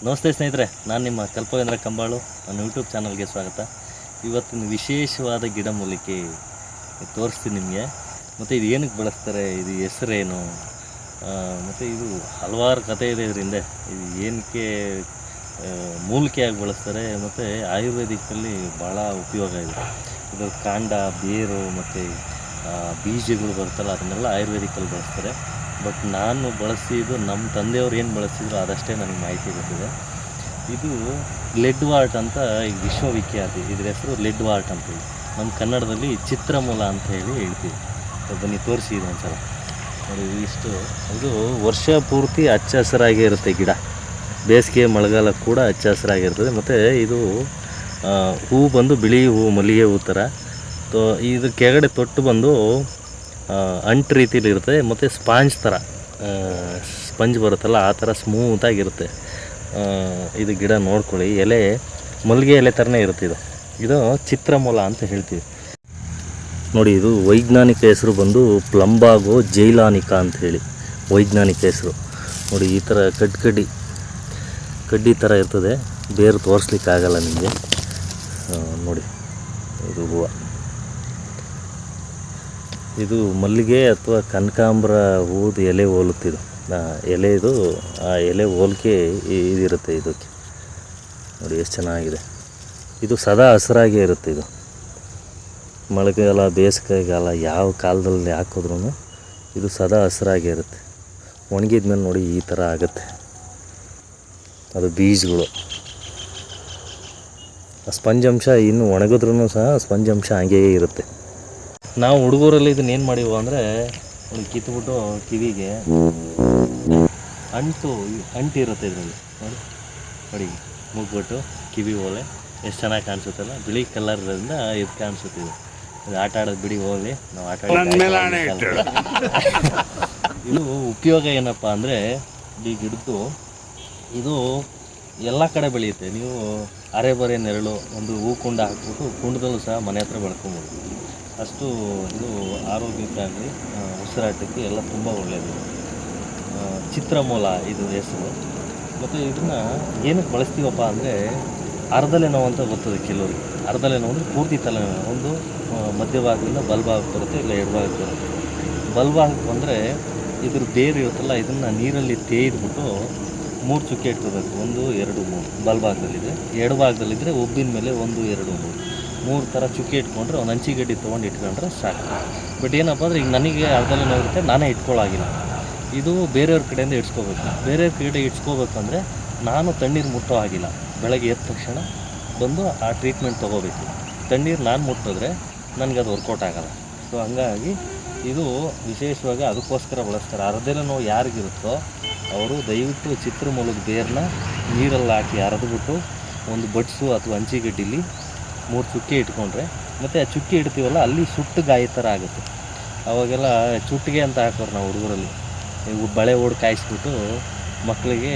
ನಮಸ್ತೆ ಸ್ನೇಹಿತರೆ, ನಾನು ನಿಮ್ಮ ಕಲ್ಪವೇಂದ್ರ ಕಂಬಾಳು. ನನ್ನ ಯೂಟ್ಯೂಬ್ ಚಾನಲ್ಗೆ ಸ್ವಾಗತ. ಇವತ್ತಿನ ವಿಶೇಷವಾದ ಗಿಡಮೂಲಿಕೆ ತೋರಿಸ್ತೀನಿ ನಿಮಗೆ. ಮತ್ತು ಇದು ಏನಕ್ಕೆ ಬಳಸ್ತಾರೆ, ಇದು ಹೆಸರೇನು, ಮತ್ತು ಇದು ಹಲವಾರು ಕಥೆ ಇದೆ ಇದರಿಂದ. ಇದು ಏನಕ್ಕೆ ಮೂಲಿಕೆಯಾಗಿ ಬಳಸ್ತಾರೆ, ಮತ್ತು ಆಯುರ್ವೇದಿಕ್ಕಲ್ಲಿ ಭಾಳ ಉಪಯೋಗ ಇದೆ. ಇದರ ಕಾಂಡ, ಬೇರು ಮತ್ತು ಬೀಜಗಳು ಬರುತ್ತಲ್ಲ, ಅದನ್ನೆಲ್ಲ ಆಯುರ್ವೇದಿಕ್ಕಲ್ಲಿ ಬಳಸ್ತಾರೆ. ಬಟ್ ನಾನು ಬಳಸಿದ್ದು ನಮ್ಮ ತಂದೆಯವ್ರು ಏನು ಬಳಸಿದ್ರು ಅದಷ್ಟೇ ನನಗೆ ಮಾಹಿತಿ ಗೊತ್ತಿದೆ. ಇದು ಲೆಡ್ ವಾರ್ಟ್ ಅಂತ ಈಗ ವಿಶ್ವವಿಖ್ಯಾತಿ. ಇದ್ರ ಹೆಸರು ಲೆಡ್ ವಾರ್ಟ್ ಅಂತೇಳಿ, ನಮ್ಮ ಕನ್ನಡದಲ್ಲಿ ಚಿತ್ರಮೂಲ ಅಂತ ಹೇಳಿ ಹೇಳ್ತೀವಿ. ಬನ್ನಿ ತೋರಿಸಿ ಇದು ಒಂದ್ಸಲ ನೋಡಿ. ಇದು ವರ್ಷ ಪೂರ್ತಿ ಹಚ್ಚ ಹಸಿರಾಗೇ ಇರುತ್ತೆ ಗಿಡ. ಬೇಸಿಗೆ ಮಳೆಗಾಲ ಕೂಡ ಹಚ್ಚ ಹಸಿರಾಗಿರ್ತದೆ. ಮತ್ತು ಇದು ಹೂವು ಬಂದು ಬಿಳಿ ಹೂವು, ಮಲ್ಲಿಗೆ ಹೂ ಥರ. ಇದ್ರ ಕೆಳಗಡೆ ತೊಟ್ಟು ಬಂದು ಅಂಟು ರೀತಿಲಿ ಇರುತ್ತೆ. ಮತ್ತು ಸ್ಪಾಂಜ್ ಥರ, ಸ್ಪಂಜ್ ಬರುತ್ತಲ್ಲ ಆ ಥರ ಸ್ಮೂತಾಗಿರುತ್ತೆ. ಇದು ಗಿಡ ನೋಡ್ಕೊಳ್ಳಿ, ಎಲೆ ಮಲ್ಲಿಗೆ ಎಲೆ ಥರನೇ ಇರುತ್ತೆ. ಇದು ಚಿತ್ರಮೂಲ ಅಂತ ಹೇಳ್ತೀವಿ ನೋಡಿ. ಇದು ವೈಜ್ಞಾನಿಕ ಹೆಸರು ಬಂದು ಪ್ಲಂಬಾಗೋ ಜೈಲಾನಿಕಾ ಅಂತ ಹೇಳಿ ವೈಜ್ಞಾನಿಕ ಹೆಸರು. ನೋಡಿ, ಈ ಥರ ಕಡ್ಡಿ ಥರ ಇರ್ತದೆ. ಬೇರು ತೋರಿಸ್ಲಿಕ್ಕಾಗಲ್ಲ ನಿಮಗೆ. ನೋಡಿ, ಇದು ಹೂವು. ಇದು ಮಲ್ಲಿಗೆ ಅಥವಾ ಕನಕಾಂಬರ ಹೂವುದು ಎಲೆ ಹೋಲುತ್ತಿದ್ದು ಎಲೆದು. ಆ ಎಲೆ ಹೋಲಿಕೆ ಇದಿರುತ್ತೆ ಇದಕ್ಕೆ. ನೋಡಿ ಎಷ್ಟು ಚೆನ್ನಾಗಿದೆ. ಇದು ಸದಾ ಹಸಿರಾಗೇ ಇರುತ್ತೆ. ಇದು ಮಳೆಗಾಲ, ಬೇಸಿಗೆಗಾಲ, ಯಾವ ಕಾಲದಲ್ಲಿ ಹಾಕಿದ್ರೂ ಇದು ಸದಾ ಹಸಿರಾಗೇ ಇರುತ್ತೆ. ಒಣಗಿದ ಮೇಲೆ ನೋಡಿ ಈ ಥರ ಆಗುತ್ತೆ. ಅದು ಬೀಜಗಳು. ಸ್ಪಂಜ್ ಅಂಶ ಇನ್ನು ಒಣಗಿದ್ರೂ ಸಹ ಸ್ಪಂಜ್ ಅಂಶ ಹಾಗೇ ಇರುತ್ತೆ. ನಾವು ಹುಡುಗರಲ್ಲಿ ಇದನ್ನ ಏನು ಮಾಡಿವು ಅಂದರೆ, ಒಂದು ಕಿತ್ಬಿಟ್ಟು ಕಿವಿಗೆ ಅಂಟಿರುತ್ತೆ ಇದರಲ್ಲಿ. ನೋಡಿ ಮುಗ್ಬಿಟ್ಟು ಕಿವಿ ಓಲೆ ಎಷ್ಟು ಚೆನ್ನಾಗಿ ಕಾಣಿಸುತ್ತಲ್ಲ. ಬಿಳಿ ಕಲರ್ ಇರೋದ್ರಿಂದ ಇದು ಕಾಣಿಸುತ್ತೆ. ಇದು ಆಟ ಆಡೋದು ಬಿಡಿ ಹೋಗಲಿ, ನಾವು ಆಟ ಆಡೋದು. ಇದು ಉಪಯೋಗ ಏನಪ್ಪ ಅಂದರೆ, ಈ ಗಿಡದ್ದು ಇದು ಎಲ್ಲ ಕಡೆ ಬೆಳೆಯುತ್ತೆ. ನೀವು ಅರೆಬರೆ ನೆರಳು ಒಂದು ಹೂ ಕುಂಡ ಹಾಕ್ಬಿಟ್ಟು ಕುಂಡದಲ್ಲೂ ಸಹ ಮನೆ ಹತ್ರ ಬೆಳ್ಕೊಬೋದು. ಅಷ್ಟು ಇದು ಆರೋಗ್ಯಕ್ಕಾಗಲಿ ಉಸಿರಾಟಕ್ಕೆ ಎಲ್ಲ ತುಂಬ ಒಳ್ಳೆಯದು. ಚಿತ್ರಮೂಲ ಇದು ಹೆಸರು. ಮತ್ತು ಇದನ್ನು ಏನಕ್ಕೆ ಬಳಸ್ತೀವಪ್ಪ ಅಂದರೆ, ಅರ್ಧಲೆ ನೋವು ಅಂತ ಗೊತ್ತದೆ ಕೆಲವರಿಗೆ. ಅರ್ಧಲೆ ನೋವು ಅಂದರೆ ಪೂರ್ತಿ ತಲೆನೋವು. ಒಂದು ಮಧ್ಯಭಾಗದಿಂದ ಬಲಭಾಗಕ್ಕೆ ಬರುತ್ತೆ, ಇಲ್ಲ ಎಡಭಾಗಕ್ಕೆ ಬರುತ್ತೆ. ಬಲಭಾಗಕ್ಕೆ ಬಂದರೆ ಇದ್ರ ಬೇರು ಇರುತ್ತಲ್ಲ, ಇದನ್ನು ನೀರಲ್ಲಿ ತೇಯ್ದುಬಿಟ್ಟು 3 ಚುಕ್ಕೆ ಇಟ್ಕೋಬೇಕು. 1 2 3 ಬಲಭಾಗದಲ್ಲಿದೆ. ಎಡಭಾಗದಲ್ಲಿದ್ದರೆ ಉಬ್ಬಿನ ಮೇಲೆ 1 2 3 ಥರ ಚುಕ್ಕೆ ಇಟ್ಕೊಂಡ್ರೆ ಒಂದು ಹಂಚಿಗಡ್ಡಿ ತೊಗೊಂಡು ಇಟ್ಕೊಂಡ್ರೆ ಸಾಕು. ಬಟ್ ಏನಪ್ಪ ಅಂದರೆ, ಈಗ ನನಗೆ ಅರ್ಧಲೆ ನೋವು ಇರುತ್ತೆ, ನಾನೇ ಇಟ್ಕೊಳ್ಳೋಗಿಲ್ಲ. ಇದು ಬೇರೆಯವ್ರ ಕಡೆಯಿಂದ ಇಡ್ಸ್ಕೋಬೇಕು. ಬೇರೆಯವ್ರ ಕಡೆ ಇಡ್ಸ್ಕೋಬೇಕಂದ್ರೆ ನಾನು ತಣ್ಣೀರು ಮುಟ್ಟೋ ಆಗಿಲ್ಲ. ಬೆಳಗ್ಗೆ ಎದ್ದ ತಕ್ಷಣ ಬಂದು ಆ ಟ್ರೀಟ್ಮೆಂಟ್ ತೊಗೋಬೇಕು. ತಣ್ಣೀರು ನಾನು ಮುಟ್ಟಿದ್ರೆ ನನಗದು ವರ್ಕೌಟ್ ಆಗೋಲ್ಲ. ಸೊ ಹಂಗಾಗಿ ಇದು ವಿಶೇಷವಾಗಿ ಅದಕ್ಕೋಸ್ಕರ ಬಳಸ್ತಾರೆ. ಅರ್ಧಲೆ ನೋವು ಯಾರಿಗಿರುತ್ತೋ ಅವರು ದಯವಿಟ್ಟು ಚಿತ್ರಮೂಲದ ಬೇರನ್ನ ನೀರಲ್ಲಿ ಹಾಕಿ ಅರೆದ್ಬಿಟ್ಟು ಒಂದು ಬಡ್ಸು ಅಥವಾ ಹಂಚಿಗಡ್ಡಿಲಿ 3 ಚುಕ್ಕೆ ಇಟ್ಕೊಂಡ್ರೆ, ಮತ್ತು ಆ ಚುಕ್ಕೆ ಇಡ್ತೀವಲ್ಲ ಅಲ್ಲಿ ಸುಟ್ಟು ಗಾಯ ಥರ ಆಗುತ್ತೆ. ಅವಾಗೆಲ್ಲ ಚುಟ್ಟಿಗೆ ಅಂತ ಹಾಕೋರು ನಾವು ಹುಡುಗರಲ್ಲಿ. ಇವು ಬಳೆ ಓಡಿ ಕಾಯಿಸ್ಬಿಟ್ಟು ಮಕ್ಕಳಿಗೆ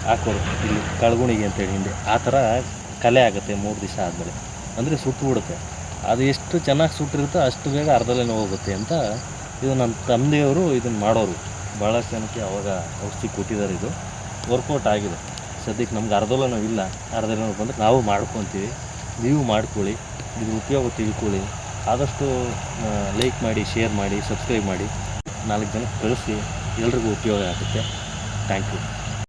ಹಾಕೋರು, ಇಲ್ಲಿ ಕಳ್ಗುಣಿಗೆ ಅಂತೇಳಿ ಹಿಂದೆ. ಆ ಥರ ಕಲೆ ಆಗುತ್ತೆ 3 ದಿವಸ ಆದಮೇಲೆ. ಅಂದರೆ ಸುಟ್ಟು ಬಿಡುತ್ತೆ. ಅದು ಎಷ್ಟು ಚೆನ್ನಾಗಿ ಸುಟ್ಟಿರುತ್ತೋ ಅಷ್ಟು ಬೇಗ ಅರ್ಧಲೆ ನೋವು ಹೋಗುತ್ತೆ ಅಂತ ಇದು ನನ್ನ ತಂದೆಯವರು ಇದನ್ನು ಮಾಡೋರು. ಭಾಳ ಜನಕ್ಕೆ ಅವಾಗ ಔಷಧಿ ಕೊಟ್ಟಿದ್ದಾರೆ. ಇದು ವರ್ಕೌಟ್ ಆಗಿದೆ. ಸದ್ಯಕ್ಕೆ ನಮ್ಗೆ ಅರ್ಧಲೆ ನೋವು ಇಲ್ಲ. ಅರ್ಧಲೆ ನೋವು ಬಂದರೆ ನಾವು ಮಾಡ್ಕೊತೀವಿ. ನೀವು ಮಾಡ್ಕೊಳ್ಳಿ, ಇದ್ರ ಉಪಯೋಗ ತಿಳ್ಕೊಳ್ಳಿ. ಆದಷ್ಟು ಲೈಕ್ ಮಾಡಿ, ಶೇರ್ ಮಾಡಿ, ಸಬ್ಸ್ಕ್ರೈಬ್ ಮಾಡಿ, 4 ಜನಕ್ಕೆ ಕಳಿಸಿ. ಎಲ್ರಿಗೂ ಉಪಯೋಗ ಆಗುತ್ತೆ. Thank you.